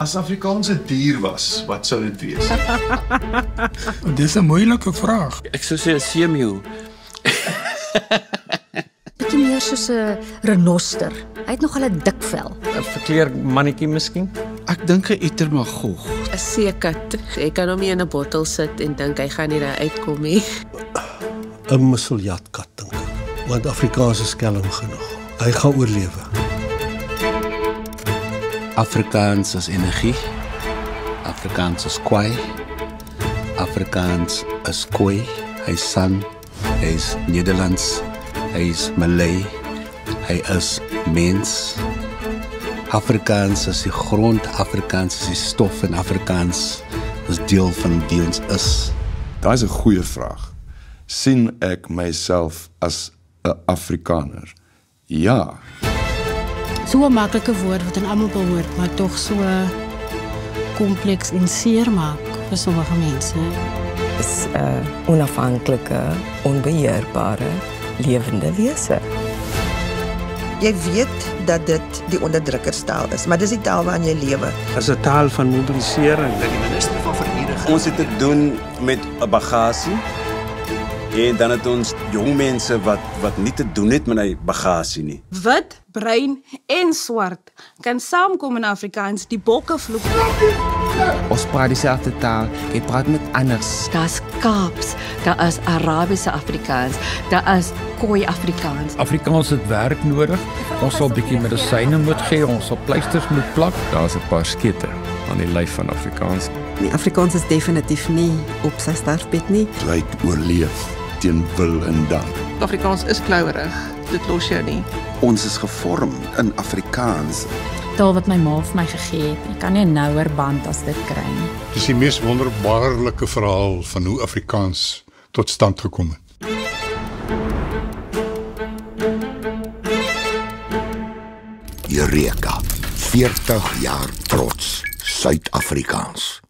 As Afrikaans 'n dier was, wat sou dit wees? Dis 'n moeilike vraag. Ek sou sê 'n seemeeu. Bietjie meer soos 'n renoster. Hy het nogal 'n dik vel. 'n Verkleer mannetjie miskien. Ek dink 'n itermagog. 'n seekat. Jy kan hom nie in 'n bottel sit en dink hy gaan nie daar uitkom nie. 'n misseljatkat dink ek. Want Afrikaans is skelm genoeg. Hy gaan oorlewe. Afrikaans is energie. Afrikaans is kwai. Afrikaans is koi. Hy's San. Hy's Nederlands. Hy's Malay. Hy is mens. Afrikaans is die grond. Afrikaans is die stof en Afrikaans is deel van wie ons is. Daai is 'n goeie vraag. Sien ek myself as 'n Afrikaner? Ja. So 'n maklike woord wat aan almal behoort, maar tog so kompleks en seer maak vir sommige mense. Is 'n onafhanklike, onbeheerbare, lewende wese. Jy weet dat dit die onderdrukkerstaal is, maar dis die taal waarin jy lewe. As 'n taal van mobilisering. Die minister van Vereniging. Ons het te doen met 'n bagasie. En dan het ons jong mense wat nie te doen het met hy bagasie nie. Wit, bruin en swart kan saamkom in Afrikaans, die bokke vloek. Ons praat dieselfde taal, jy praat met anders. Daar's Kaaps, daar is Arabiese Afrikaans, daar is Khoi Afrikaans. Afrikaans het werk nodig. Ons sal 'n bietjie medisyne moet gee, ons sal pleisters moet plak. Daar's 'n paar skete aan die lyf van Afrikaans. Nee, Afrikaans is definitief nie op sy sterfbed nie. Jy oorleef teen wil en dank. Afrikaans is klouerig. Dit los jou nie. Ons is gevorm in Afrikaans. Taal wat my ma vir my gegee het. Ek kan nie 'n nouer band as dit kry nie. Dis die mees wonderbaarlike verhaal van hoe Afrikaans tot stand gekom het. Eureka, 40 jaar trots, Suid-Afrikaans.